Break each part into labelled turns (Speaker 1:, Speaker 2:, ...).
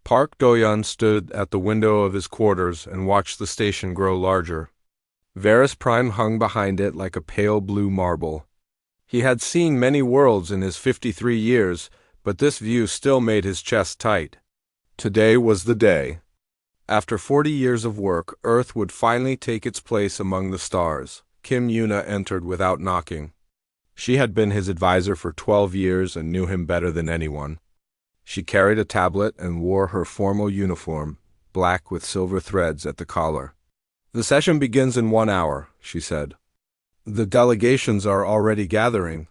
Speaker 1: Park Do-yeon stood at the window of his quarters and watched the station grow larger. Varus Prime hung behind it like a pale blue marble. He had seen many worlds in his 53 years, but this view still made his chest tight. Today was the day. After 40 years of work, Earth would finally take its place among the stars. Kim Yuna entered without knocking. She had been his advisor for 12 years and knew him better than anyone. She carried a tablet and wore her formal uniform, black with silver threads at the collar. "The session begins in 1 hour," she said. "The delegations are already gathering."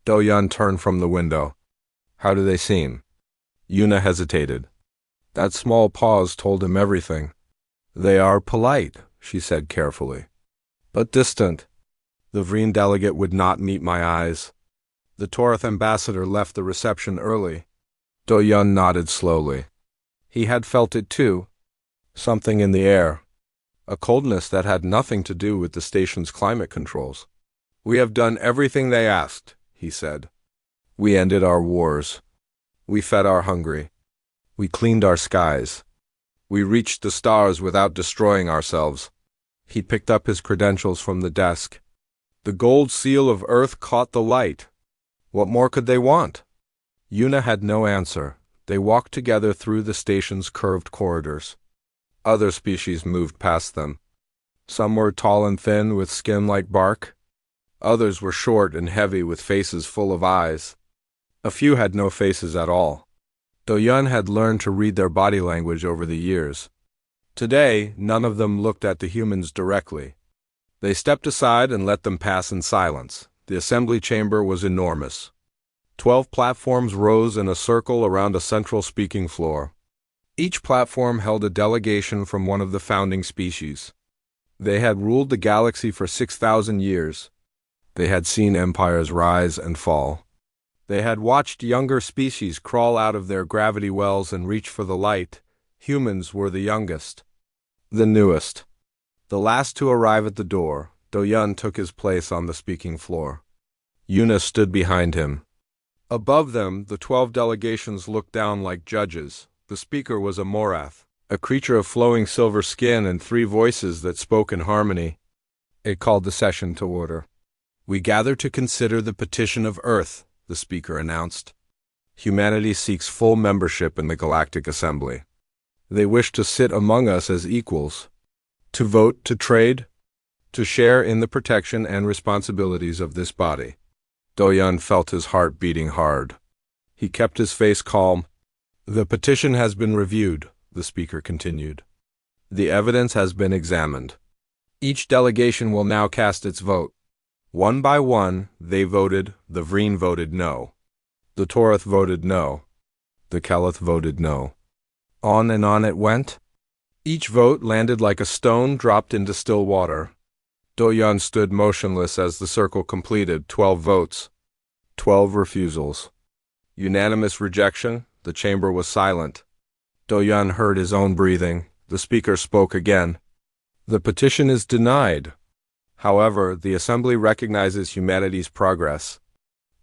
Speaker 1: Do-yeon turned from the window. "How do they seem?" Yuna hesitated. That small pause told him everything. "They are polite," she said carefully, "but distant. The Vreen delegate would not meet my eyes." The Torath ambassador left the reception early. Do-yeon nodded slowly. He had felt it too. Something in the air. A coldness that had nothing to do with the station's climate controls. "We have done everything they asked," he said. "We ended our wars. We fed our hungry. We cleaned our skies. We reached the stars without destroying ourselves." He picked up his credentials from the desk. The gold seal of Earth caught the light. What more could they want? Yuna had no answer. They walked together through the station's curved corridors. Other species moved past them. Some were tall and thin with skin like bark. Others were short and heavy with faces full of eyes. A few had no faces at all. Do-yeon had learned to read their body language over the years. Today, none of them looked at the humans directly. They stepped aside and let them pass in silence. The assembly chamber was enormous. 12 platforms rose in a circle around a central speaking floor. Each platform held a delegation from one of the founding species. They had ruled the galaxy for 6,000 years. They had seen empires rise and fall. They had watched younger species crawl out of their gravity wells and reach for the light. Humans were the youngest, the newest. The last to arrive at the door, Do-yeon took his place on the speaking floor. Yuna stood behind him. Above them, the 12 delegations looked down like judges. The speaker was a Morath, a creature of flowing silver skin and 3 voices that spoke in harmony. It called the session to order. "We gather to consider the petition of Earth," the speaker announced. "Humanity seeks full membership in the Galactic Assembly. They wish to sit among us as equals, to vote, to trade, to share in the protection and responsibilities of this body." Do-yeon felt his heart beating hard. He kept his face calm. "The petition has been reviewed," the speaker continued. "The evidence has been examined. Each delegation will now cast its vote. One by one, they voted. The Vreen voted no. The Torath voted no. The Keleth voted no. On and on it went. Each vote landed like a stone dropped into still water. Do-yeon stood motionless as the circle completed. 12 votes. 12 refusals. Unanimous rejection. The chamber was silent. Do-yeon heard his own breathing. The speaker spoke again. "The petition is denied. However, the Assembly recognizes humanity's progress.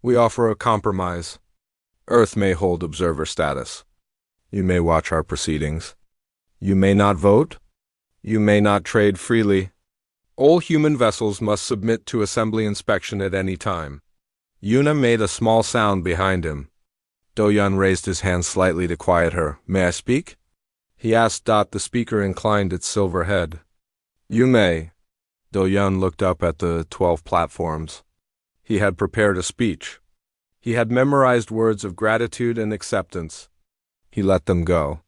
Speaker 1: We offer a compromise. Earth may hold observer status. You may watch our proceedings. You may not vote. You may not trade freely. All human vessels must submit to Assembly inspection at any time." Yuna made a small sound behind him. Do-yeon raised his hand slightly to quiet her. "May I speak?" he asked. The speaker inclined its silver head. "You may." Do-yeon looked up at the 12 platforms. He had prepared a speech. He had memorized words of gratitude and acceptance. He let them go.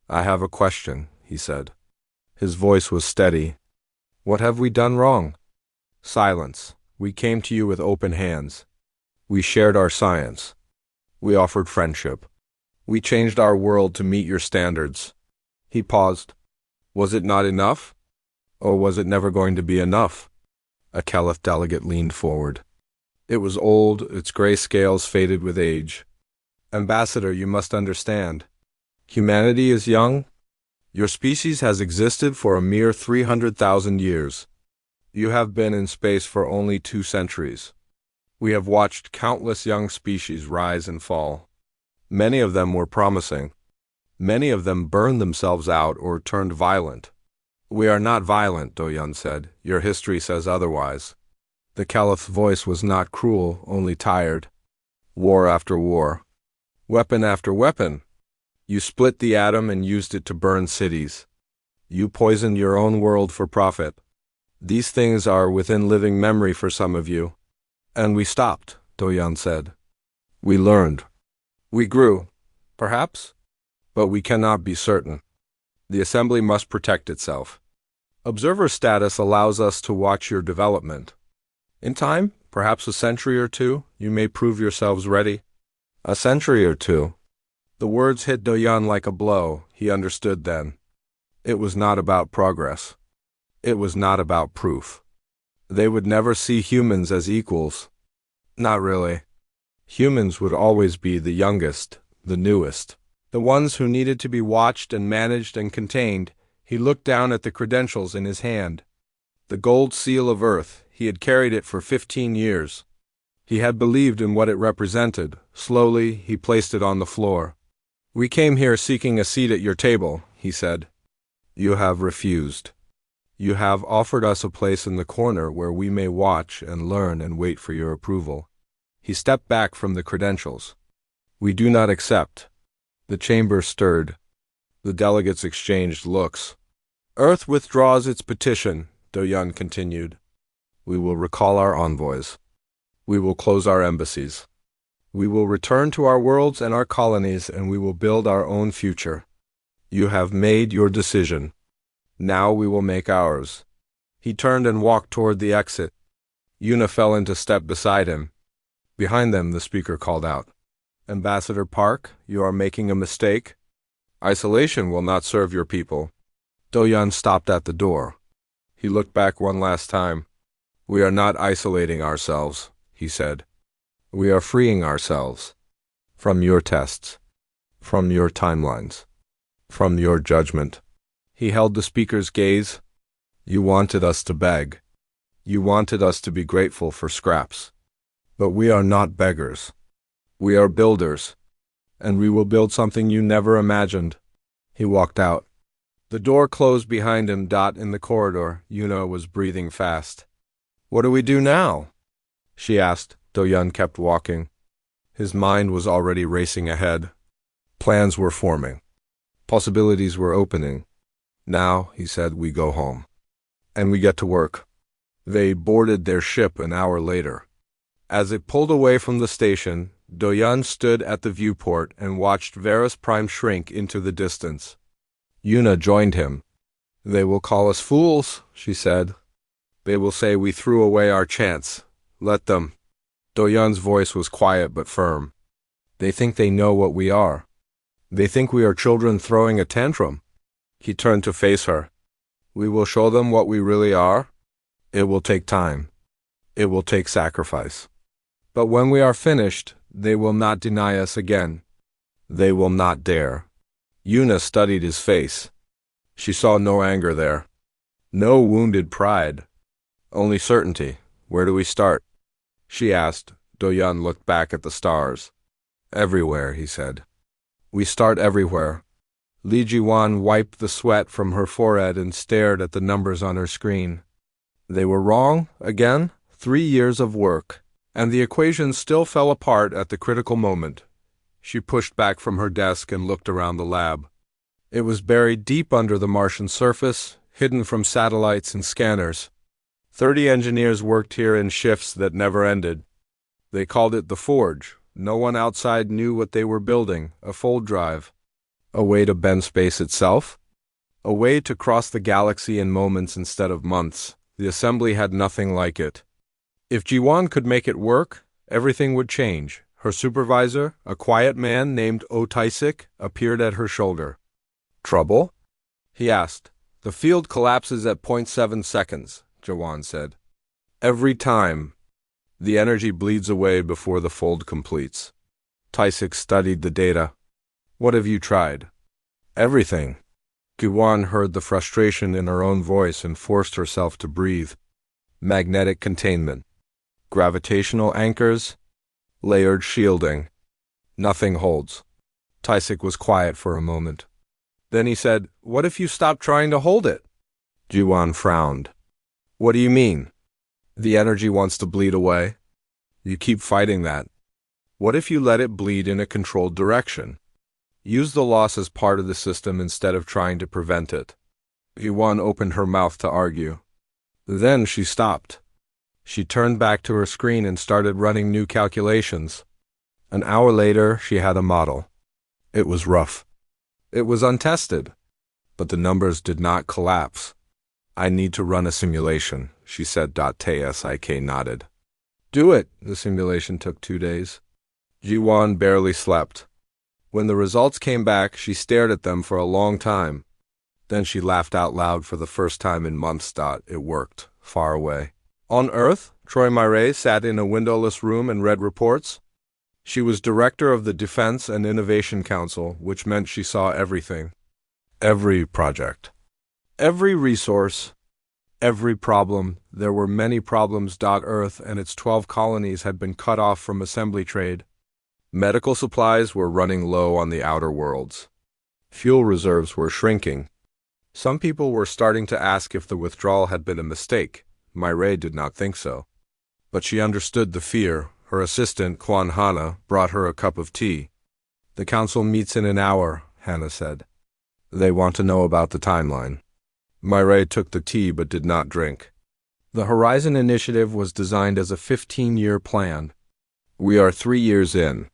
Speaker 1: "I have a question," he said. His voice was steady. "What have we done wrong?" Silence. "We came to you with open hands. We shared our science. We offered friendship. We changed our world to meet your standards." He paused. "Was it not enough? Or was it never going to be enough?" A Keleth delegate leaned forward. It was old, its gray scales faded with age. "Ambassador, you must understand. Humanity is young. Your species has existed for a mere 300,000 years. You have been in space for only 2 centuries. We have watched countless young species rise and fall. Many of them were promising. Many of them burned themselves out or turned violent. We are not violent, Do-yun said. Your history says otherwise. The caliph's voice was not cruel, only tired. War after war. Weapon after weapon. You split the atom and used it to burn cities. You poisoned your own world for profit. These things are within living memory for some of you. And we stopped, Do-yun said. We learned. We grew. Perhaps? But we cannot be certain. The assembly must protect itself. Observer status allows us to watch your development. In time, perhaps a century or two, you may prove yourselves ready. A century or two. The words hit Do-yun like a blow. He understood then. It was not about progress. It was not about proof. They would never see humans as equals. Not really. Humans would always be the youngest, the newest, the ones who needed to be watched and managed and contained. He looked down at the credentials in his hand. The gold seal of Earth. He had carried it for 15 years. He had believed in what it represented. Slowly, he placed it on the floor. We came here seeking a seat at your table, he said. You have refused. You have offered us a place in the corner where we may watch and learn and wait for your approval. He stepped back from the credentials. We do not accept. The chamber stirred. The delegates exchanged looks. Earth withdraws its petition, Do-yun continued. We will recall our envoys. We will close our embassies. We will return to our worlds and our colonies, and we will build our own future. You have made your decision. Now we will make ours. He turned and walked toward the exit. Yuna fell into step beside him. Behind them, the speaker called out. Ambassador Park, you are making a mistake. Isolation will not serve your people. Do-yun stopped at the door. He looked back one last time. We are not isolating ourselves, he said. We are freeing ourselves. From your tests. From your timelines. From your judgment. He held the speaker's gaze. You wanted us to beg. You wanted us to be grateful for scraps. But we are not beggars. We are builders. And we will build something you never imagined. He walked out. The door closed behind him. In the corridor, Yuna was breathing fast. What do we do now? She asked. Do-yun kept walking. His mind was already racing ahead. Plans were forming. Possibilities were opening. Now, he said, we go home. And we get to work. They boarded their ship an hour later. As it pulled away from the station, Do-yun stood at the viewport and watched Varus Prime shrink into the distance. Yuna joined him. They will call us fools, she said. They will say we threw away our chance. Let them. Do-yun's voice was quiet but firm. They think they know what we are. They think we are children throwing a tantrum. He turned to face her. We will show them what we really are. It will take time. It will take sacrifice. But when we are finished, they will not deny us again. They will not dare. Yuna studied his face. She saw no anger there. No wounded pride. Only certainty. Where do we start? She asked. Do-yun looked back at the stars. Everywhere, he said. We start everywhere. Li Jiwan wiped the sweat from her forehead and stared at the numbers on her screen. They were wrong, again? 3 years of work. And the equation still fell apart at the critical moment. She pushed back from her desk and looked around the lab. It was buried deep under the Martian surface, hidden from satellites and scanners. 30 engineers worked here in shifts that never ended. They called it the Forge. No one outside knew what they were building, a fold drive. A way to bend space itself? A way to cross the galaxy in moments instead of months. The assembly had nothing like it. If Jiwan could make it work, everything would change. Her supervisor, a quiet man named Taisik, appeared at her shoulder. Trouble? He asked. The field collapses at 0.7 seconds, Jiwan said. Every time. The energy bleeds away before the fold completes. Taisik studied the data. What have you tried? Everything. Jiwan heard the frustration in her own voice and forced herself to breathe. Magnetic containment. Gravitational anchors. Layered shielding. Nothing holds. Taisik was quiet for a moment. Then he said, "What if you stop trying to hold it?" Jiwan frowned. "What do you mean? The energy wants to bleed away? You keep fighting that. What if you let it bleed in a controlled direction? Use the loss as part of the system instead of trying to prevent it." Jiwan opened her mouth to argue. Then she stopped. She turned back to her screen and started running new calculations. An hour later, she had a model. It was rough. It was untested, but the numbers did not collapse. "I need to run a simulation," she said. Tsik nodded. "Do it." The simulation took 2 days. Jiwan barely slept. When the results came back, she stared at them for a long time. Then she laughed out loud for the first time in months. It worked, far away. On Earth, Troy Myray sat in a windowless room and read reports. She was director of the Defense and Innovation Council, which meant she saw everything. Every project. Every resource. Every problem. There were many problems. Earth and its 12 colonies had been cut off from assembly trade. Medical supplies were running low on the outer worlds. Fuel reserves were shrinking. Some people were starting to ask if the withdrawal had been a mistake. Myray did not think so. But she understood the fear. Her assistant, Kwan Hana, brought her a cup of tea. "The council meets in an hour," Hana said. "They want to know about the timeline." Myray took the tea but did not drink. The Horizon Initiative was designed as a 15-year plan. We are 3 years in.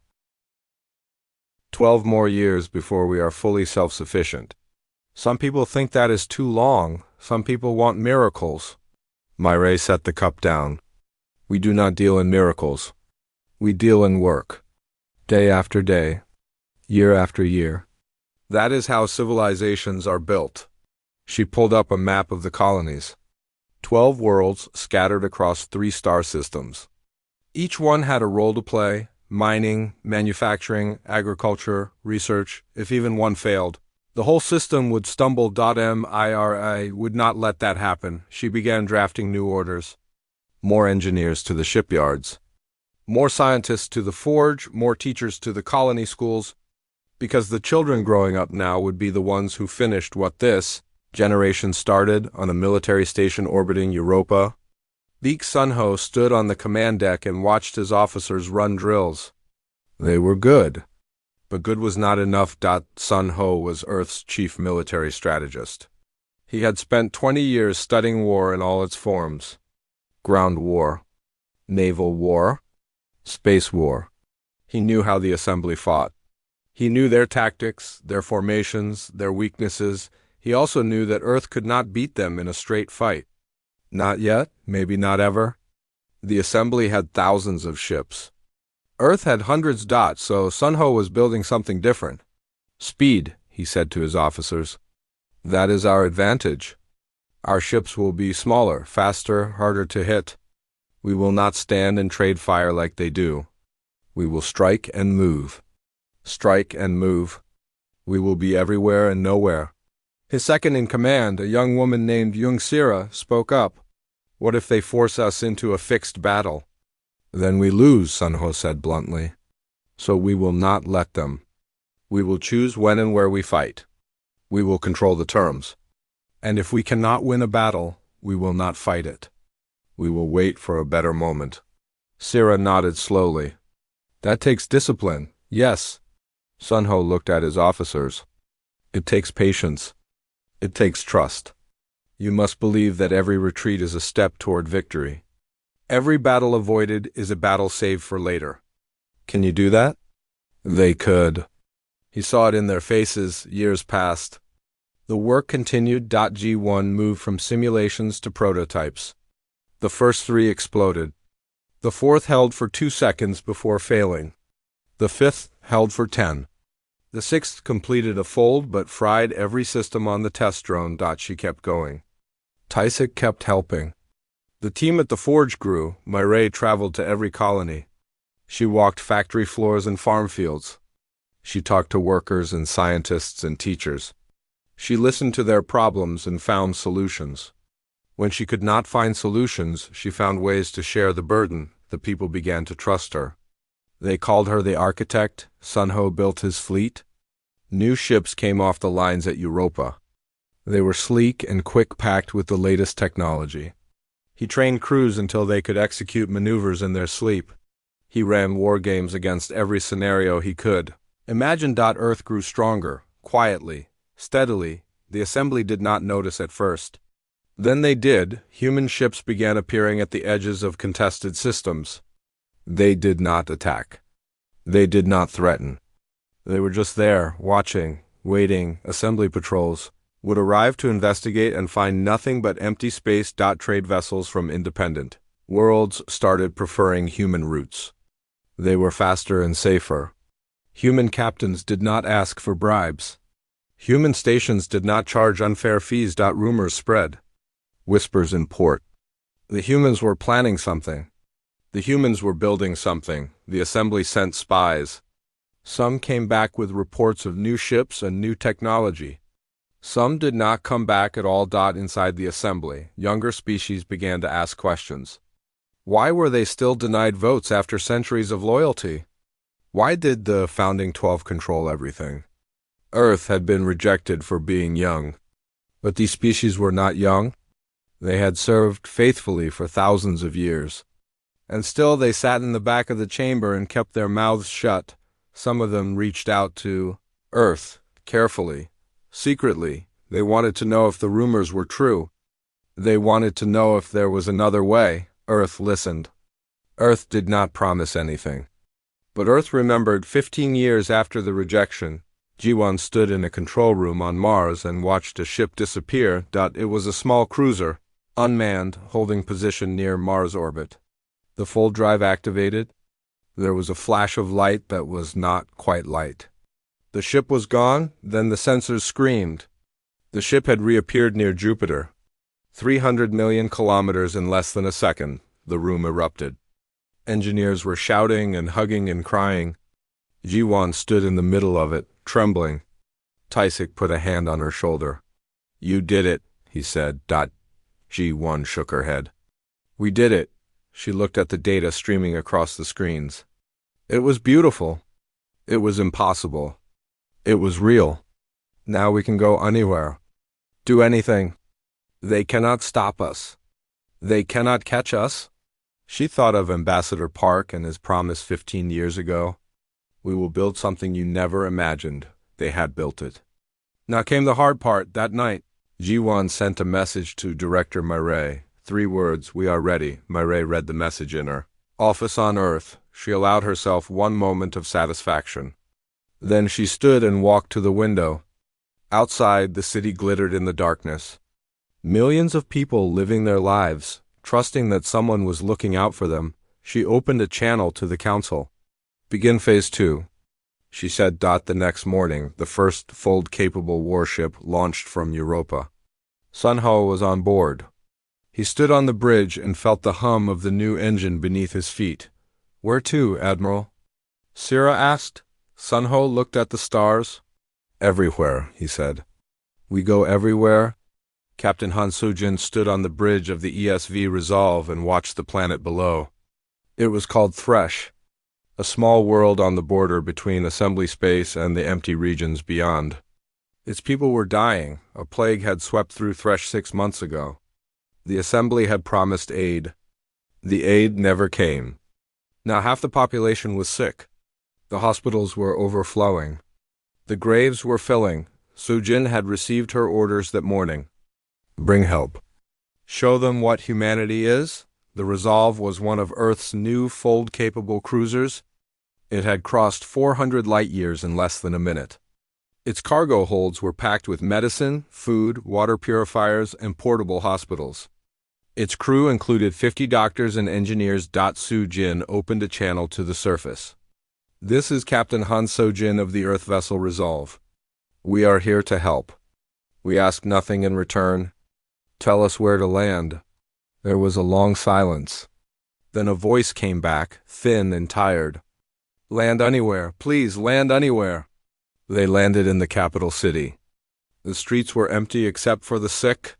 Speaker 1: 12 more years before we are fully self-sufficient. Some people think that is too long. Some people want miracles. Myray set the cup down. "We do not deal in miracles. We deal in work. Day after day. Year after year. That is how civilizations are built." She pulled up a map of the colonies. 12 worlds scattered across 3 star systems. Each one had a role to play: mining, manufacturing, agriculture, research. If even one failed, the whole system would stumble. Myra would not let that happen. She began drafting new orders. More engineers to the shipyards. More scientists to the forge, more teachers to the colony schools, because the children growing up now would be the ones who finished what this generation started on a military station orbiting Europa. Beek Sunho stood on the command deck and watched his officers run drills. They were good. But good was not enough. Sunho was Earth's chief military strategist. He had spent 20 years studying war in all its forms. Ground war. Naval war. Space war. He knew how the assembly fought. He knew their tactics, their formations, their weaknesses. He also knew that Earth could not beat them in a straight fight. Not yet, maybe not ever. The assembly had thousands of ships. Earth had hundreds. So Sunho was building something different. "Speed," he said to his officers. "That is our advantage. Our ships will be smaller, faster, harder to hit. We will not stand and trade fire like they do. We will strike and move. Strike and move. We will be everywhere and nowhere." His second-in-command, a young woman named Young-Sira, spoke up. "What if they force us into a fixed battle?" "Then we lose," Sunho said bluntly. "So we will not let them. We will choose when and where we fight. We will control the terms. And if we cannot win a battle, we will not fight it. We will wait for a better moment." Sira nodded slowly. "That takes discipline." "Yes." Sunho looked at his officers. "It takes patience. It takes trust. You must believe that every retreat is a step toward victory. Every battle avoided is a battle saved for later. Can you do that?" They could. He saw it in their faces. Years passed. The work continued. G1 moved from simulations to prototypes. The first 3 exploded. The 4th held for 2 seconds before failing. The 5th held for 10. The 6th completed a fold but fried every system on the test drone. She kept going. Tsik kept helping. The team at the forge grew. Myray traveled to every colony. She walked factory floors and farm fields. She talked to workers and scientists and teachers. She listened to their problems and found solutions. When she could not find solutions, she found ways to share the burden. The people began to trust her. They called her the architect. Sunho built his fleet. New ships came off the lines at Europa. They were sleek and quick-packed with the latest technology. He trained crews until they could execute maneuvers in their sleep. He ran war games against every scenario he could. Imagine. Earth grew stronger, quietly, steadily. The assembly did not notice at first. Then they did. Human ships began appearing at the edges of contested systems. They did not attack. They did not threaten. They were just there, watching, waiting. Assembly patrols would arrive to investigate and find nothing but empty space. Trade vessels from independent worlds started preferring human routes. They were faster and safer. Human captains did not ask for bribes. Human stations did not charge unfair fees. Rumors spread. Whispers in port. The humans were planning something. The humans were building something. The assembly sent spies. Some came back with reports of new ships and new technology. Some did not come back at all. Inside the assembly, younger species began to ask questions. Why were they still denied votes after centuries of loyalty? Why did the founding 12 control everything? Earth had been rejected for being young. But these species were not young. They had served faithfully for thousands of years. And still they sat in the back of the chamber and kept their mouths shut. Some of them reached out to Earth, carefully, secretly. They wanted to know if the rumors were true. They wanted to know if there was another way. Earth listened. Earth did not promise anything. But Earth remembered 15 years after the rejection. G1 stood in a control room on Mars and watched a ship disappear. It was a small cruiser, unmanned, holding position near Mars orbit. The full drive activated. There was a flash of light that was not quite light. The ship was gone, then the sensors screamed. The ship had reappeared near Jupiter. 300 million kilometers in less than a second. The room erupted. Engineers were shouting and hugging and crying. G1 stood in the middle of it, trembling. Tysic put a hand on her shoulder. "You did it," he said. G1 shook her head. "We did it." She looked at the data streaming across the screens. It was beautiful. It was impossible. It was real. Now we can go anywhere. Do anything. They cannot stop us. They cannot catch us. She thought of Ambassador Park and his promise 15 years ago. We will build something you never imagined. They had built it. Now came the hard part. That night, G1 sent a message to Director Mireille. 3 words, "We are ready." Mireille read the message in her office on Earth. She allowed herself one moment of satisfaction. Then she stood and walked to the window. Outside, the city glittered in the darkness. Millions of people living their lives, trusting that someone was looking out for them. She opened a channel to the council. "Begin Phase 2, she said. The next morning, the first fold-capable warship launched from Europa. Sun Ho was on board. He stood on the bridge and felt the hum of the new engine beneath his feet. "Where to, Admiral?" Sira asked. Sun Ho looked at the stars. "Everywhere," he said. "We go everywhere?" Captain Han Soo-jin stood on the bridge of the ESV Resolve and watched the planet below. It was called Thresh, a small world on the border between assembly space and the empty regions beyond. Its people were dying. A plague had swept through Thresh 6 months ago. The assembly had promised aid. The aid never came. Now half the population was sick. The hospitals were overflowing. The graves were filling. Soo-jin had received her orders that morning. Bring help. Show them what humanity is. The Resolve was one of Earth's new fold-capable cruisers. It had crossed 400 light-years in less than a minute. Its cargo holds were packed with medicine, food, water purifiers, and portable hospitals. Its crew included 50 doctors and engineers. Soo-jin opened a channel to the surface. "This is Captain Han Soo-jin of the Earth vessel Resolve. We are here to help. We ask nothing in return. Tell us where to land." There was a long silence. Then a voice came back, thin and tired. "Land anywhere. Please, land anywhere." They landed in the capital city. The streets were empty except for the sick.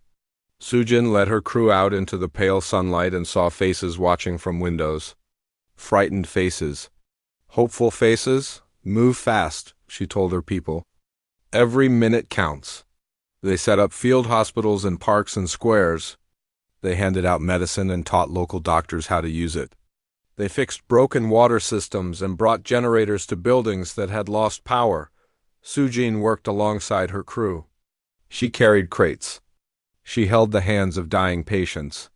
Speaker 1: Soo-jin led her crew out into the pale sunlight and saw faces watching from windows. Frightened faces. Hopeful faces. "Move fast," she told her people. Every minute counts. They set up field hospitals in parks and squares. They handed out medicine and taught local doctors how to use it. They fixed broken water systems and brought generators to buildings that had lost power. Sujin worked alongside her crew. She carried crates. She held the hands of dying patients.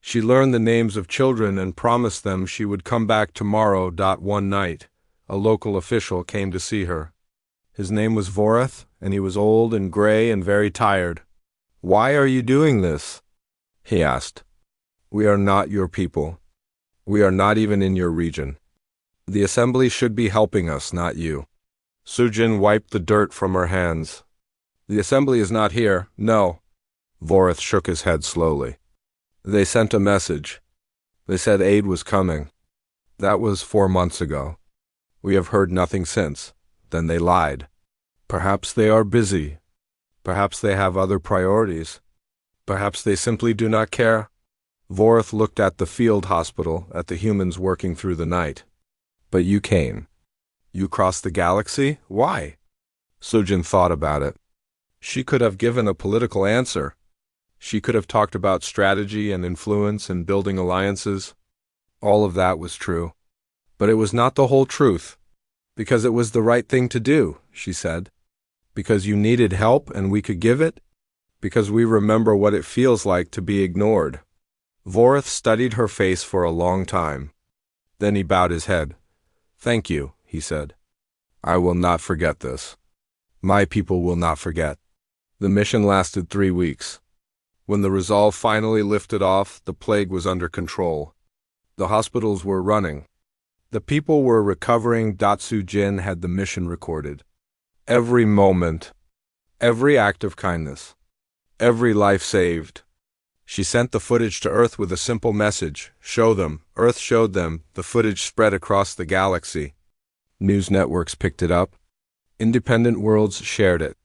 Speaker 1: She learned the names of children and promised them she would come back tomorrow. One night, a local official came to see her. His name was Voreth, and he was old and gray and very tired. "Why are you doing this?" he asked. "We are not your people. We are not even in your region. The assembly should be helping us, not you." Sujin wiped the dirt from her hands. "The assembly is not here, no." Voreth shook his head slowly. "They sent a message. They said aid was coming. That was 4 months ago. We have heard nothing since. Then they lied. Perhaps they are busy. Perhaps they have other priorities. Perhaps they simply do not care." Voreth looked at the field hospital, at the humans working through the night. "But you came. You crossed the galaxy? Why?" Sujin thought about it. She could have given a political answer. She could have talked about strategy and influence and building alliances. All of that was true. But it was not the whole truth. "Because it was the right thing to do," she said. "Because you needed help and we could give it. Because we remember what it feels like to be ignored." Voreth studied her face for a long time. Then he bowed his head. "Thank you," he said. "I will not forget this. My people will not forget." The mission lasted 3 weeks. When the resolve finally lifted off, the plague was under control. The hospitals were running. The people were recovering. Sujin had the mission recorded. Every moment, every act of kindness, every life saved. She sent the footage to Earth with a simple message: show them. Earth showed them. The footage spread across the galaxy. News networks picked it up. Independent worlds shared it.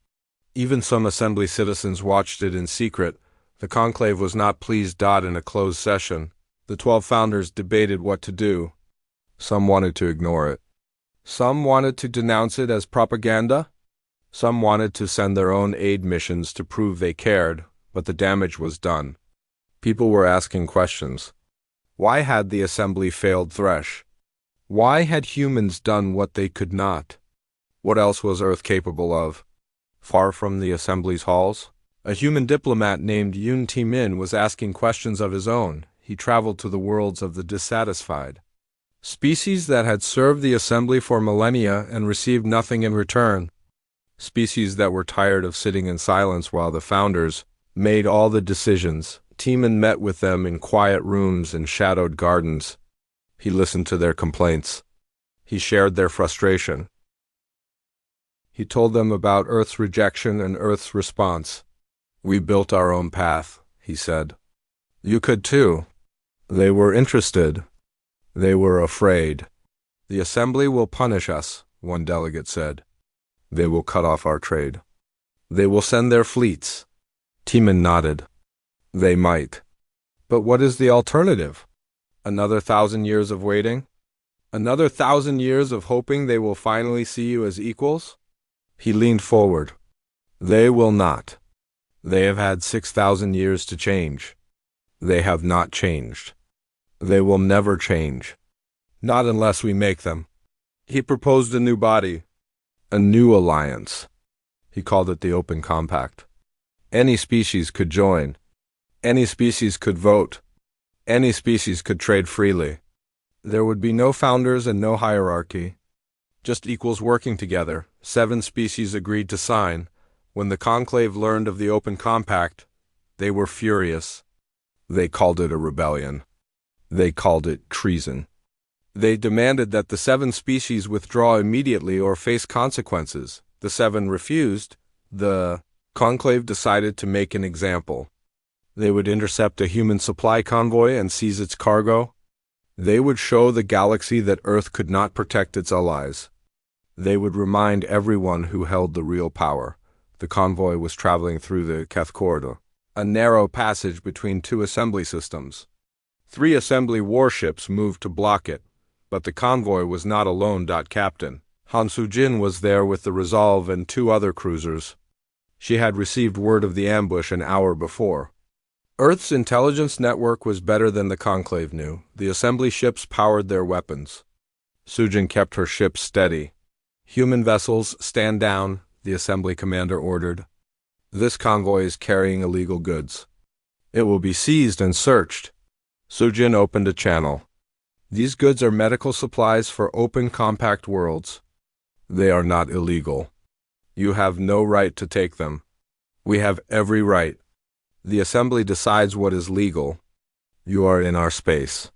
Speaker 1: Even some assembly citizens watched it in secret. The conclave was not pleased. In a closed session, the 12 founders debated what to do. Some wanted to ignore it. Some wanted to denounce it as propaganda. Some wanted to send their own aid missions to prove they cared, but the damage was done. People were asking questions. Why had the assembly failed Thresh? Why had humans done what they could not? What else was Earth capable of? Far from the assembly's halls, a human diplomat named Yun Timin was asking questions of his own. He traveled to the worlds of the dissatisfied. Species that had served the assembly for millennia and received nothing in return. Species that were tired of sitting in silence while the founders made all the decisions. Timin met with them in quiet rooms and shadowed gardens. He listened to their complaints. He shared their frustration. He told them about Earth's rejection and Earth's response. "We built our own path," he said. "You could too." They were interested. They were afraid. "The assembly will punish us," one delegate said. "They will cut off our trade. They will send their fleets." Timin nodded. "They might. But what is the alternative? Another 1,000 years of waiting? Another 1,000 years of hoping they will finally see you as equals?" He leaned forward. "They will not. They have had 6,000 years to change. They have not changed. They will never change. Not unless we make them." He proposed a new body, a new alliance. He called it the Open Compact. Any species could join. Any species could vote. Any species could trade freely. There would be no founders and no hierarchy. Just equals working together. 7 species agreed to sign. When the conclave learned of the Open Compact, they were furious. They called it a rebellion. They called it treason. They demanded that the 7 species withdraw immediately or face consequences. The 7 refused. The conclave decided to make an example. They would intercept a human supply convoy and seize its cargo. They would show the galaxy that Earth could not protect its allies. They would remind everyone who held the real power. The convoy was traveling through the Keth corridor, a narrow passage between 2 assembly systems. 3 assembly warships moved to block it, but the convoy was not alone. Captain Han Soo-jin was there with the Resolve and 2 other cruisers. She had received word of the ambush an hour before. Earth's intelligence network was better than the Conclave knew. The assembly ships powered their weapons. Soo-jin kept her ship steady. "Human vessels, stand down," the assembly commander ordered. "This convoy is carrying illegal goods. It will be seized and searched." Soo-jin opened a channel. "These goods are medical supplies for open compact worlds. They are not illegal. You have no right to take them. We have every right. The assembly decides what is legal. You are in our space."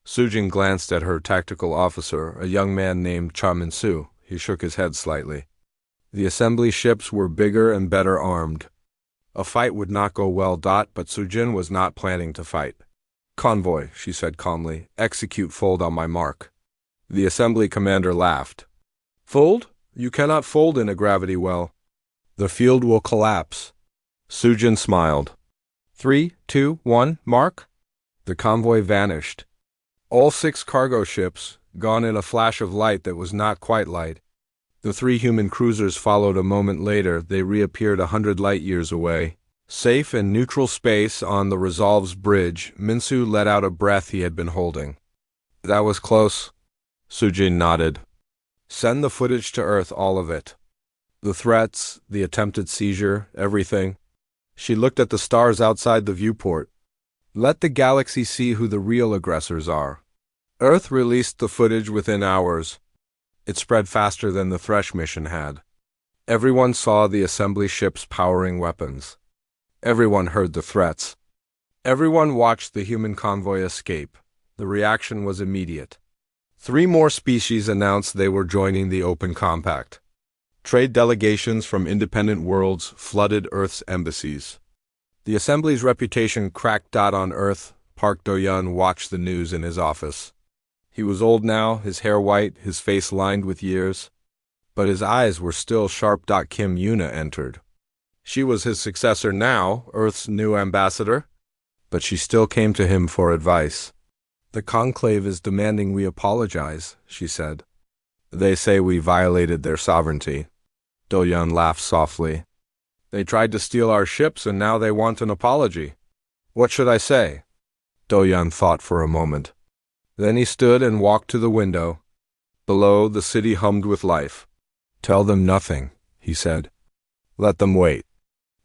Speaker 1: Soo-jin glanced at her tactical officer, a young man named Cha Min-soo. He shook his head slightly. The assembly ships were bigger and better armed. A fight would not go well. But Soo-jin was not planning to fight. "Convoy," she said calmly. "Execute fold on my mark." The assembly commander laughed. "Fold? You cannot fold in a gravity well. The field will collapse." Soo-jin smiled. 3, 2, 1, mark. The convoy vanished. All 6 cargo ships, gone in a flash of light that was not quite light. The 3 human cruisers followed a moment later. They reappeared 100 light-years away. Safe in neutral space on the Resolve's bridge, Min-soo let out a breath he had been holding. "That was close." Soo-jin nodded. "Send the footage to Earth, all of it. The threats, the attempted seizure, everything." She looked at the stars outside the viewport. "Let the galaxy see who the real aggressors are." Earth released the footage within hours. It spread faster than the Thresh mission had. Everyone saw the assembly ships powering weapons. Everyone heard the threats. Everyone watched the human convoy escape. The reaction was immediate. 3 more species announced they were joining the Open Compact. Trade delegations from independent worlds flooded Earth's embassies. The assembly's reputation cracked. On Earth, Park Do-yeon watched the news in his office. He was old now, his hair white, his face lined with years. But his eyes were still sharp. Kim Yuna entered. She was his successor now, Earth's new ambassador. But she still came to him for advice. "The Conclave is demanding we apologize," she said. "They say we violated their sovereignty." Do-yeon laughed softly. "They tried to steal our ships and now they want an apology. What should I say?" Do-yeon thought for a moment. Then he stood and walked to the window. Below, the city hummed with life. "Tell them nothing," he said. "Let them wait.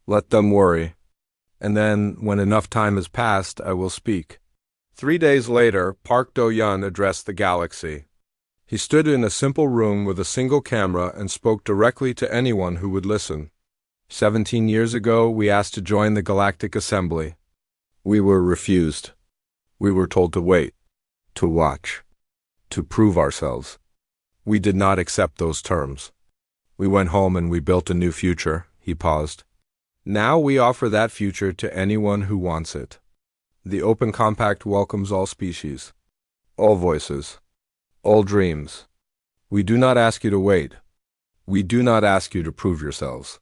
Speaker 1: Let them worry. And then, when enough time has passed, I will speak." 3 days later, Park Do-yeon addressed the galaxy. He stood in a simple room with a single camera and spoke directly to anyone who would listen. 17 years ago, we asked to join the Galactic Assembly. We were refused. We were told to wait, to watch, to prove ourselves. We did not accept those terms. We went home and we built a new future." He paused. "Now we offer that future to anyone who wants it. The Open Compact welcomes all species, all voices, all dreams. We do not ask you to wait. We do not ask you to prove yourselves.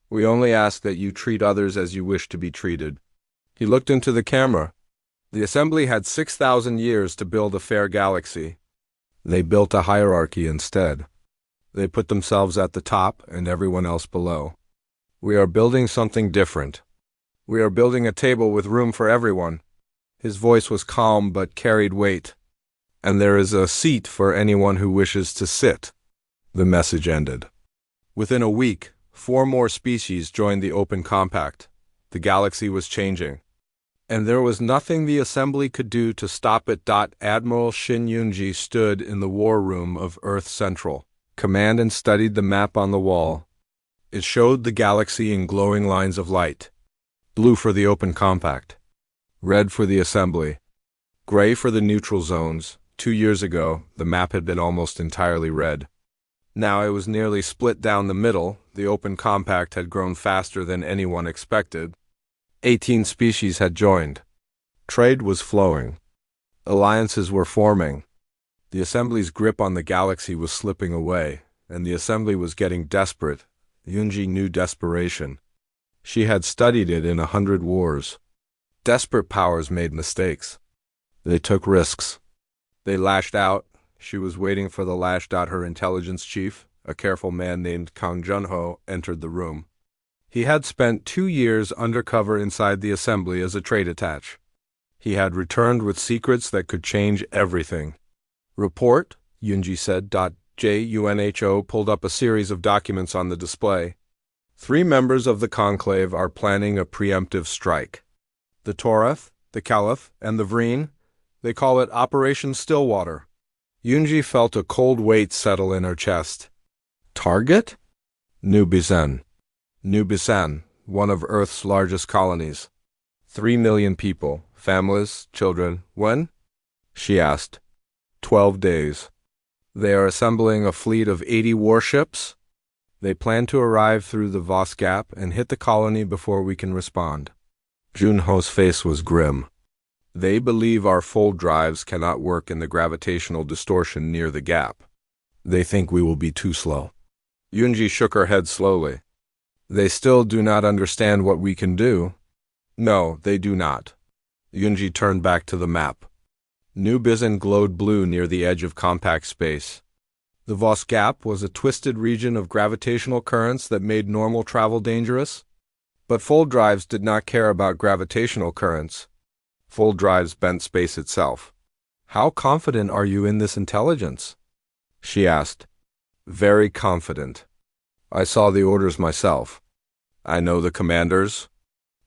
Speaker 1: We only ask that you treat others as you wish to be treated." He looked into the camera. The assembly had 6,000 years to build a fair galaxy. They built a hierarchy instead. They put themselves at the top and everyone else below. "We are building something different. We are building a table with room for everyone." His voice was calm but carried weight. "And there is a seat for anyone who wishes to sit." The message ended. Within a week, 4 more species joined the Open Compact. The galaxy was changing. And there was nothing the assembly could do to stop it. Admiral Shin Yoon-ji stood in the war room of Earth Central. Command and studied the map on the wall. It showed the galaxy in glowing lines of light. Blue for the Open Compact. Red for the assembly. Gray for the neutral zones. 2 years ago, the map had been almost entirely red. Now it was nearly split down the middle. The Open Compact had grown faster than anyone expected. 18 species had joined. Trade was flowing. Alliances were forming. The assembly's grip on the galaxy was slipping away, and the assembly was getting desperate. Yoon-ji knew desperation. She had studied it in 100 wars. Desperate powers made mistakes. They took risks. They lashed out. She was waiting for the lash. Her intelligence chief, a careful man named Kang Junho, entered the room. He had spent 2 years undercover inside the assembly as a trade attach. He had returned with secrets that could change everything. Report, Yunji said. JUNHO pulled up a series of documents on the display. 3 members of the conclave are planning a preemptive strike. The Torath, the Caliph, and the Vreen, they call it Operation Stillwater. Yunji felt a cold weight settle in her chest. Target? New Bizen. New Bizen, one of Earth's largest colonies. 3 million people, families, children. When? She asked. 12 days. They are assembling a fleet of 80 warships. They plan to arrive through the Voss Gap and hit the colony before we can respond. Junho's face was grim. They believe our fold drives cannot work in the gravitational distortion near the gap. They think we will be too slow. Yunji shook her head slowly. They still do not understand what we can do. No, they do not. Yunji turned back to the map. New Bizen glowed blue near the edge of compact space. The Voss Gap was a twisted region of gravitational currents that made normal travel dangerous. But fold drives did not care about gravitational currents. Fold drives bent space itself. How confident are you in this intelligence? She asked. Very confident. I saw the orders myself. I know the commanders.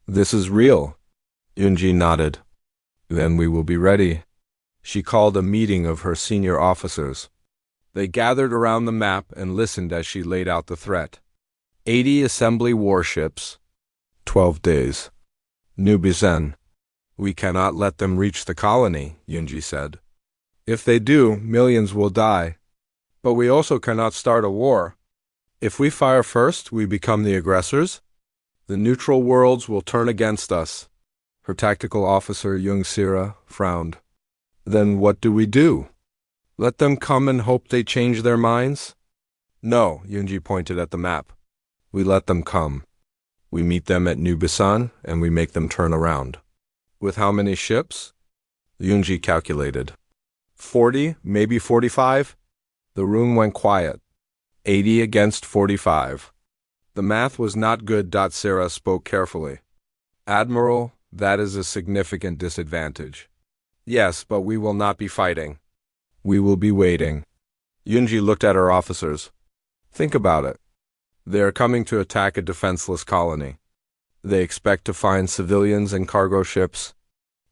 Speaker 1: This is real. Yunji nodded. Then we will be ready. She called a meeting of her senior officers. They gathered around the map and listened as she laid out the threat. 80 assembly warships. 12 days. New Bizen. We cannot let them reach the colony, Yunji said. If they do, millions will die. But we also cannot start a war. If we fire first, we become the aggressors. The neutral worlds will turn against us. Her tactical officer, Jung Sira, frowned. Then what do we do? Let them come and hope they change their minds? No, Yunji pointed at the map. We let them come. We meet them at New Bisan, and we make them turn around. With how many ships? Yunji calculated. 40, maybe 45? The room went quiet. 80 against 45. The math was not good. Sarah spoke carefully. Admiral, that is a significant disadvantage. Yes, but we will not be fighting. We will be waiting. Yunji looked at her officers. Think about it. They are coming to attack a defenseless colony. They expect to find civilians and cargo ships.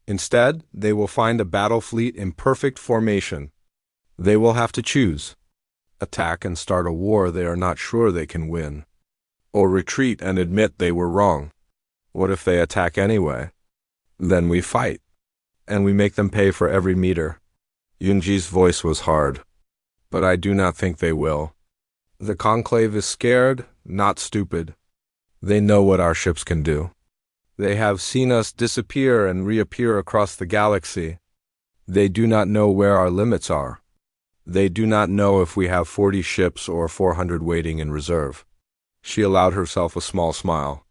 Speaker 1: Instead, they will find a battle fleet in perfect formation. They will have to choose. Attack and start a war they are not sure they can win. Or retreat and admit they were wrong. What if they attack anyway? Then we fight. And we make them pay for every meter. Yunji's voice was hard. But I do not think they will. The conclave is scared, not stupid. They know what our ships can do. They have seen us disappear and reappear across the galaxy. They do not know where our limits are. They do not know if we have 40 ships or 400 waiting in reserve. She allowed herself a small smile.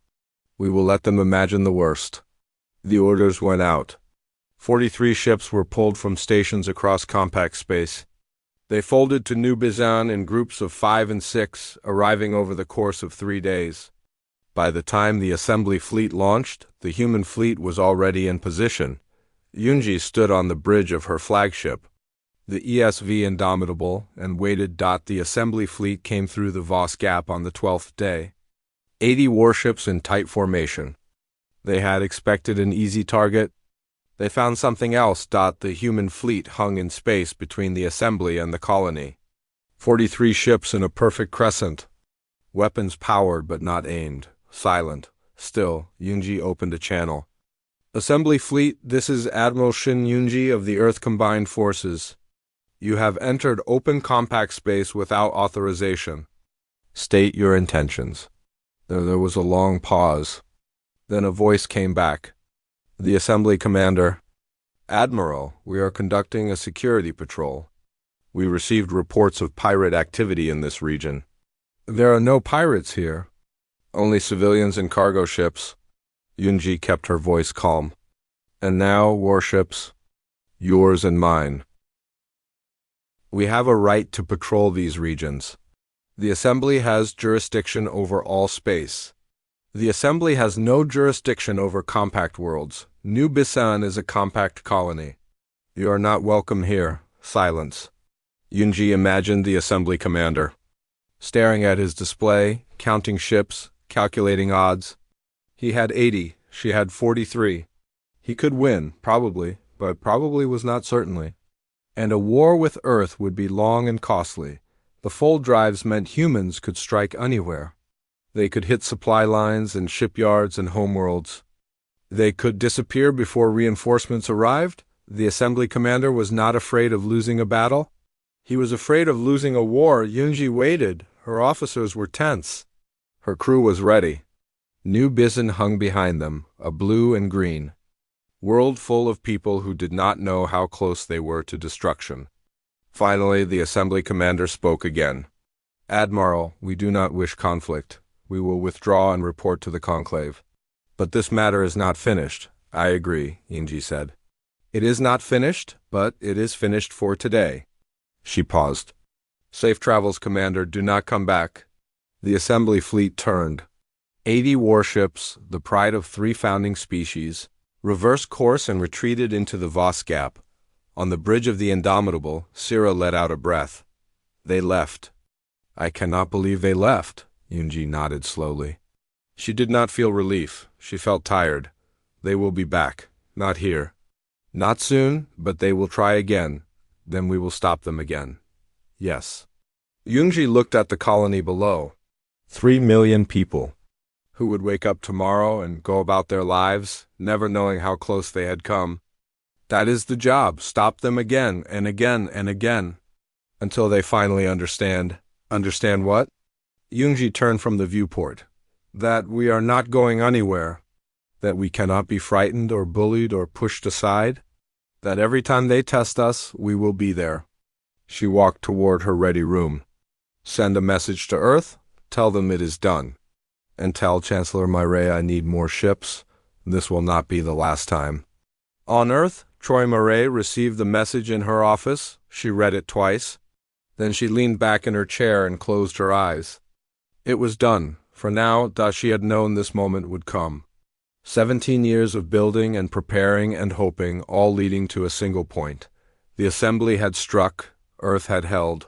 Speaker 1: We will let them imagine the worst. The orders went out. 43 ships were pulled from stations across compact space. They folded to New Bisan in groups of 5 and 6, arriving over the course of 3 days. By the time the assembly fleet launched, the human fleet was already in position. Yunji stood on the bridge of her flagship, the ESV Indomitable, and waited. The assembly fleet came through the Voss Gap on the 12th day. 80 warships in tight formation. They had expected an easy target. They found something else. The human fleet hung in space between the assembly and the colony. 43 ships in a perfect crescent. Weapons powered but not aimed. Silent. Still, Yunji opened a channel. Assembly Fleet, this is Admiral Shin Yunji of the Earth Combined Forces. You have entered open compact space without authorization. State your intentions. There was a long pause. Then a voice came back. The assembly commander. Admiral, we are conducting a security patrol. We received reports of pirate activity in this region. There are no pirates here. Only civilians and cargo ships. Yunji kept her voice calm. And now, warships. Yours and mine. We have a right to patrol these regions. The Assembly has jurisdiction over all space. The Assembly has no jurisdiction over compact worlds. New Bisan is a compact colony. You are not welcome here. Silence. Yunji imagined the Assembly commander, staring at his display, counting ships, calculating odds. He had 80, she had 43. He could win, probably, but probably was not certainly. And a war with Earth would be long and costly. The fold drives meant humans could strike anywhere. They could hit supply lines and shipyards and homeworlds. They could disappear before reinforcements arrived. The Assembly commander was not afraid of losing a battle. He was afraid of losing a war. Yunji waited. Her officers were tense. Her crew was ready. New Bisan hung behind them, a blue and green world full of people who did not know how close they were to destruction. Finally, the Assembly commander spoke again. Admiral, we do not wish conflict. We will withdraw and report to the conclave. But this matter is not finished. I agree, Yunji said. It is not finished, but it is finished for today. She paused. Safe travels, Commander. Do not come back. The Assembly fleet turned. 80 warships, the pride of 3 founding species, reversed course and retreated into the Voss Gap. On the bridge of the Indomitable, Sira let out a breath. They left. I cannot believe they left, Yunji nodded slowly. She did not feel relief. She felt tired. They will be back. Not here. Not soon, but they will try again. Then we will stop them again. Yes. Yunji looked at the colony below. 3 million people, who would wake up tomorrow and go about their lives, never knowing how close they had come. That is the job. Stop them again and again and again, until they finally understand. Understand what? Yunji turned from the viewport. That we are not going anywhere. That we cannot be frightened or bullied or pushed aside. That every time they test us, we will be there. She walked toward her ready room. Send a message to Earth. Tell them it is done. And tell Chancellor Mireille I need more ships. This will not be the last time. On Earth, Troy Mireille received the message in her office. She read it twice. Then she leaned back in her chair and closed her eyes. It was done. For now, she had known this moment would come. 17 years of building and preparing and hoping, all leading to a single point. The Assembly had struck. Earth had held.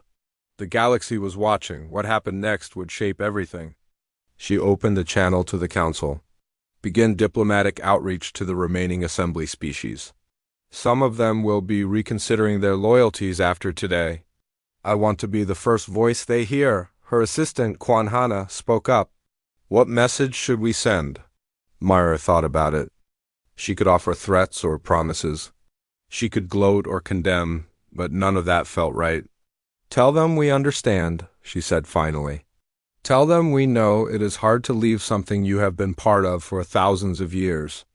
Speaker 1: The galaxy was watching. What happened next would shape everything. She opened a channel to the Council. Begin diplomatic outreach to the remaining Assembly species. Some of them will be reconsidering their loyalties after today. I want to be the first voice they hear. Her assistant, Quan Hana, spoke up. What message should we send? Myra thought about it. She could offer threats or promises. She could gloat or condemn, but none of that felt right. Tell them we understand, she said finally. Tell them we know it is hard to leave something you have been part of for thousands of years.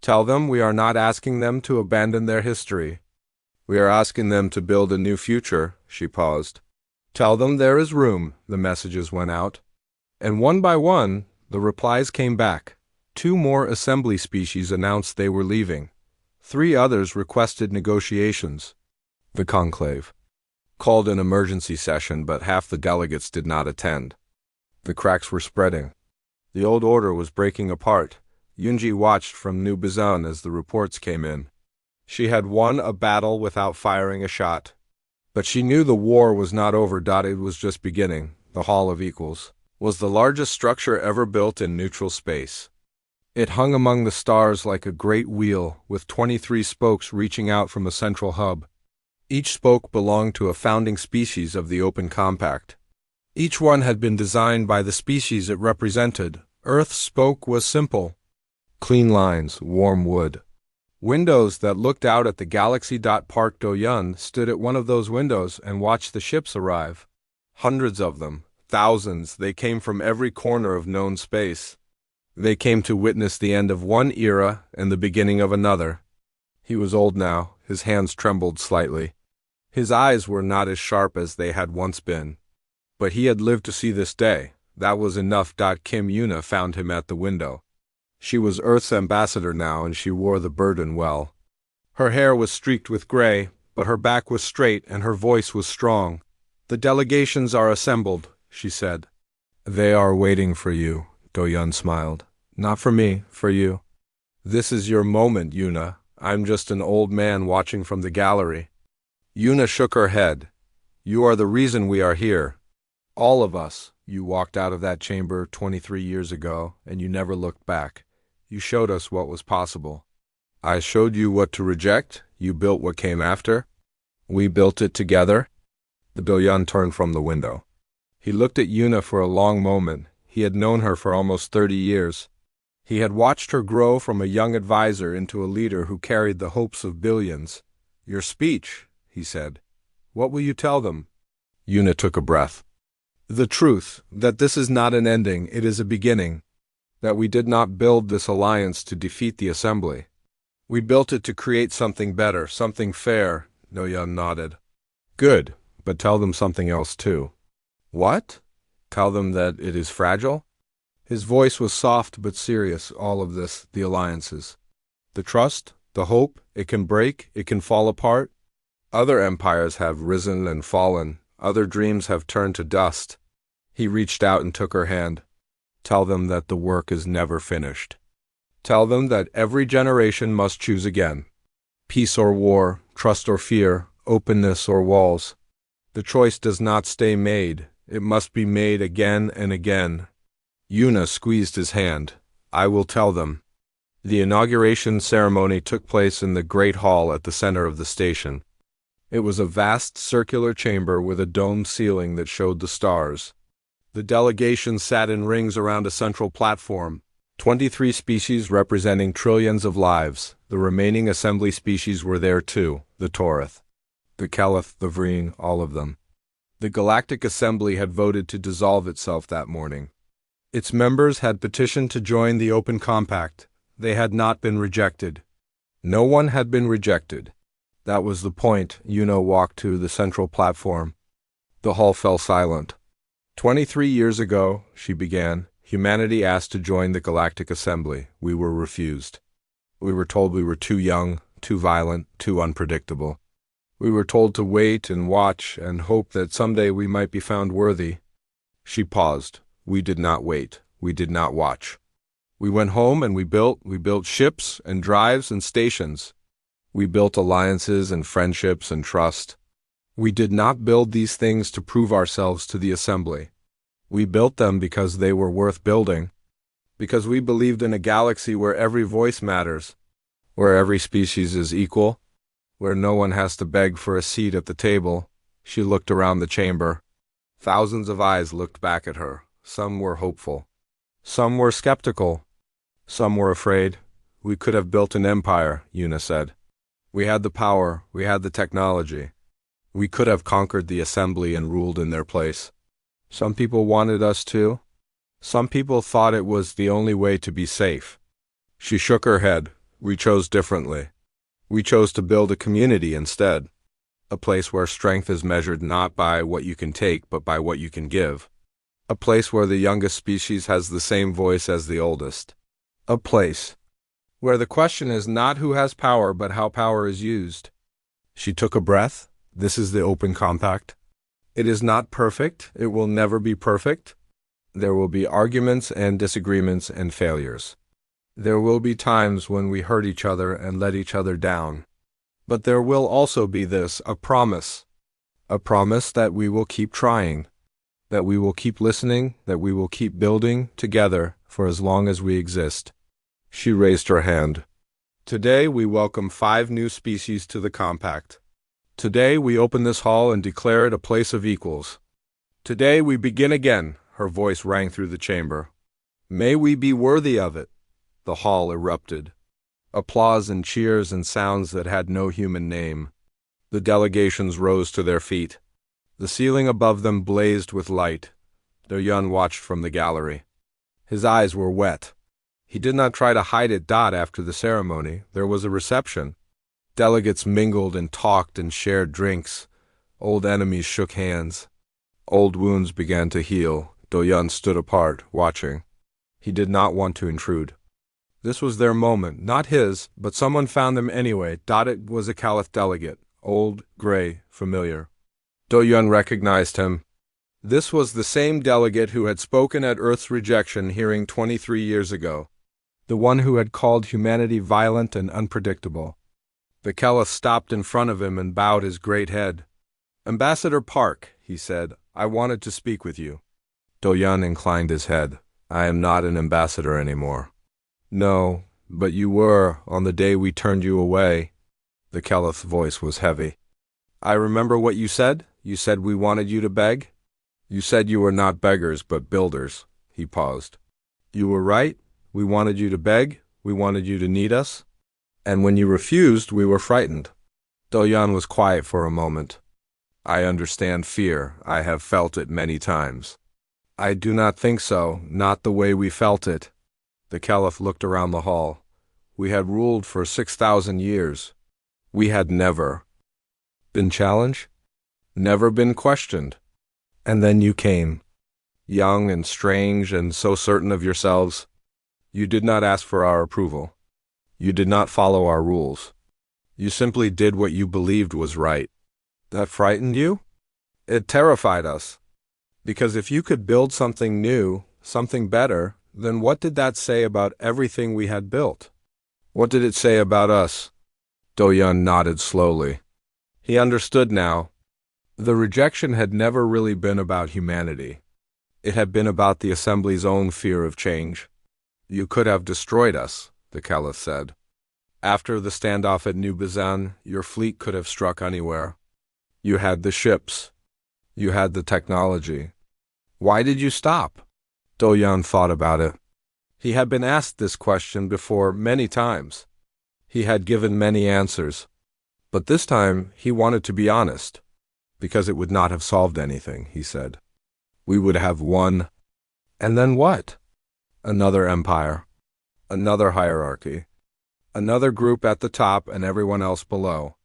Speaker 1: Tell them we are not asking them to abandon their history. We are asking them to build a new future, she paused. Tell them there is room, the messages went out. And one by one, the replies came back. 2 more Assembly species announced they were leaving. 3 others requested negotiations. The conclave called an emergency session, but half the delegates did not attend. The cracks were spreading. The old order was breaking apart. Yunji watched from New Bisan as the reports came in. She had won a battle without firing a shot. But she knew the war was not over. It was just beginning. The Hall of Equals was the largest structure ever built in neutral space. It hung among the stars like a great wheel, with 23 spokes reaching out from a central hub. Each spoke belonged to a founding species of the Open Compact. Each one had been designed by the species it represented. Earth's spoke was simple. Clean lines, warm wood. Windows that looked out at the galaxy. Park Do-yun stood at one of those windows and watched the ships arrive. Hundreds of them, thousands, they came from every corner of known space. They came to witness the end of one era and the beginning of another. He was old now. His hands trembled slightly. His eyes were not as sharp as they had once been. But he had lived to see this day. That was enough. Kim Yuna found him at the window. She was Earth's ambassador now, and she wore the burden well. Her hair was streaked with gray, but her back was straight and her voice was strong. "The delegations are assembled," she said. "They are waiting for you," Do-Yun smiled. "Not for me, for you. This is your moment, Yuna. I'm just an old man watching from the gallery." Yuna shook her head. "You are the reason we are here. All of us. You walked out of that chamber 23 years ago, and you never looked back. You showed us what was possible. I showed you what to reject. You built what came after. We built it together." The Do-Yun turned from the window. He looked at Yuna for a long moment. He had known her for almost 30 years. He had watched her grow from a young advisor into a leader who carried the hopes of billions. "Your speech," he said. "What will you tell them?" Yuna took a breath. "The truth, that this is not an ending, it is a beginning. That we did not build this alliance to defeat the assembly. We built it to create something better, something fair." Do-Yun nodded. "Good, but tell them something else too." "What? Tell them that it is fragile?" His voice was soft but serious. "All of this, the alliances. The trust, the hope, it can break, it can fall apart. Other empires have risen and fallen. Other dreams have turned to dust." He reached out and took her hand. "Tell them that the work is never finished. Tell them that every generation must choose again. Peace or war, trust or fear, openness or walls. The choice does not stay made. It must be made again and again." Yuna squeezed his hand. "I will tell them." The inauguration ceremony took place in the great hall at the center of the station. It was a vast circular chamber with a domed ceiling that showed the stars. The delegation sat in rings around a central platform. 23 species representing trillions of lives. The remaining assembly species were there too, the Torith, the Keleth, the Vreen, all of them. The Galactic Assembly had voted to dissolve itself that morning. Its members had petitioned to join the Open Compact. They had not been rejected. No one had been rejected. That was the point. Yuna walked to the central platform. The hall fell silent. 23 years ago, she began, humanity asked to join the Galactic Assembly. We were refused. We were told we were too young, too violent, too unpredictable. We were told to wait and watch and hope that someday we might be found worthy. She paused. We did not wait. We did not watch. We went home and we built ships and drives and stations. We built alliances and friendships and trust. We did not build these things to prove ourselves to the assembly. We built them because they were worth building, because we believed in a galaxy where every voice matters, where every species is equal, where no one has to beg for a seat at the table. She looked around the chamber. Thousands of eyes looked back at her. Some were hopeful. Some were skeptical. Some were afraid. "We could have built an empire," Yuna said. "We had the power. We had the technology. We could have conquered the assembly and ruled in their place. Some people wanted us to. Some people thought it was the only way to be safe." She shook her head. "We chose differently. We chose to build a community instead. A place where strength is measured not by what you can take, but by what you can give. A place where the youngest species has the same voice as the oldest. A place where the question is not who has power, but how power is used." She took a breath. "This is the Open Compact. It is not perfect. It will never be perfect. There will be arguments and disagreements and failures. There will be times when we hurt each other and let each other down. But there will also be this, a promise that we will keep trying, that we will keep listening, that we will keep building together for as long as we exist." She raised her hand. "Today we welcome 5 new species to the Compact. Today we open this hall and declare it a place of equals. Today we begin again." Her voice rang through the chamber. "May we be worthy of it." The hall erupted. Applause and cheers and sounds that had no human name. The delegations rose to their feet. The ceiling above them blazed with light. Do-Yun watched from the gallery. His eyes were wet. He did not try to hide it. After the ceremony, there was a reception. Delegates mingled and talked and shared drinks. Old enemies shook hands. Old wounds began to heal. Do-Yun stood apart, watching. He did not want to intrude. This was their moment, not his, but someone found them anyway. It was a Keleth delegate, old, gray, familiar. Do-Yun recognized him. This was the same delegate who had spoken at Earth's rejection hearing 23 years ago. The one who had called humanity violent and unpredictable. The Caliph stopped in front of him and bowed his great head. "Ambassador Park," he said, "I wanted to speak with you." Do-Yun inclined his head. "I am not an ambassador anymore." "No, but you were on the day we turned you away." The Caliph's voice was heavy. "I remember what you said. You said we wanted you to beg. You said you were not beggars, but builders." He paused. "You were right. We wanted you to beg. We wanted you to need us. And when you refused, we were frightened." Do-Yun was quiet for a moment. "I understand fear. I have felt it many times." "I do not think so, not the way we felt it." The Caliph looked around the hall. "We had ruled for 6,000 years. We had never been challenged, never been questioned. And then you came, young and strange and so certain of yourselves. You did not ask for our approval. You did not follow our rules. You simply did what you believed was right. That frightened you? It terrified us. Because if you could build something new, something better, then what did that say about everything we had built? What did it say about us?" Do-Yun nodded slowly. He understood now. The rejection had never really been about humanity. It had been about the Assembly's own fear of change. "You could have destroyed us," the Caliph said. "After the standoff at New Bazan, your fleet could have struck anywhere. You had the ships. You had the technology. Why did you stop?" Do-Yun thought about it. He had been asked this question before many times. He had given many answers. But this time he wanted to be honest. "Because it would not have solved anything," he said. "We would have won. And then what? Another empire. Another hierarchy. Another group at the top and everyone else below."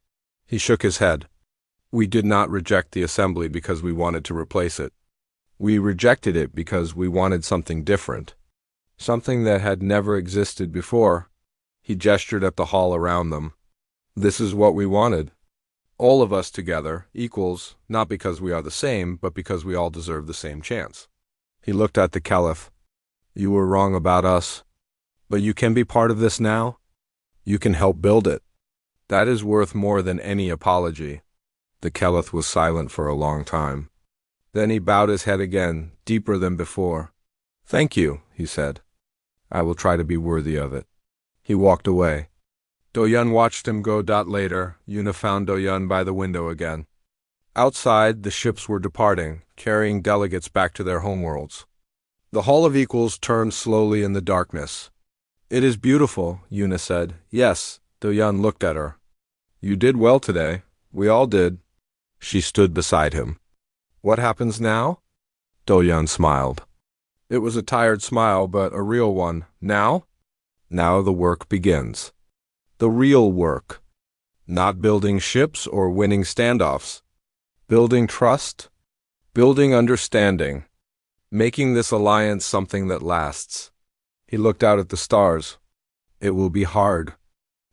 Speaker 1: He shook his head. "We did not reject the Assembly because we wanted to replace it. We rejected it because we wanted something different. Something that had never existed before." He gestured at the hall around them. "This is what we wanted. All of us together, equals, not because we are the same, but because we all deserve the same chance." He looked at the Caliph. "You were wrong about us. But you can be part of this now. You can help build it. That is worth more than any apology." The Caliph was silent for a long time. Then he bowed his head again, deeper than before. "Thank you," he said. "I will try to be worthy of it." He walked away. Do-Yun watched him go. Later, Yuna found Do-Yun by the window again. Outside, the ships were departing, carrying delegates back to their homeworlds. The Hall of Equals turned slowly in the darkness. "It is beautiful," Yuna said. "Yes." Do-Yun looked at her. "You did well today. We all did." She stood beside him. "What happens now?" Do-Yun smiled. It was a tired smile, but a real one. "Now? Now the work begins. The real work. Not building ships or winning standoffs. Building trust. Building understanding. Making this alliance something that lasts." He looked out at the stars. "It will be hard.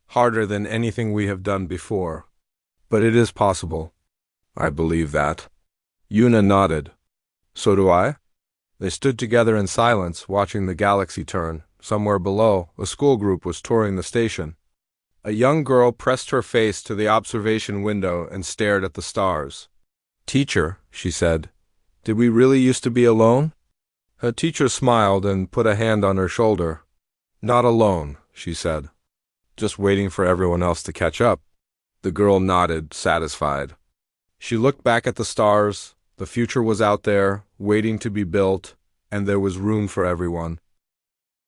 Speaker 1: Harder than anything we have done before. But it is possible." "I believe that." Yuna nodded. "So do I." They stood together in silence, watching the galaxy turn. Somewhere below, a school group was touring the station. A young girl pressed her face to the observation window and stared at the stars. "Teacher," she said, "did we really used to be alone?" Her teacher smiled and put a hand on her shoulder. "Not alone," she said. "Just waiting for everyone else to catch up." The girl nodded, satisfied. She looked back at the stars. The future was out there, waiting to be built, and there was room for everyone.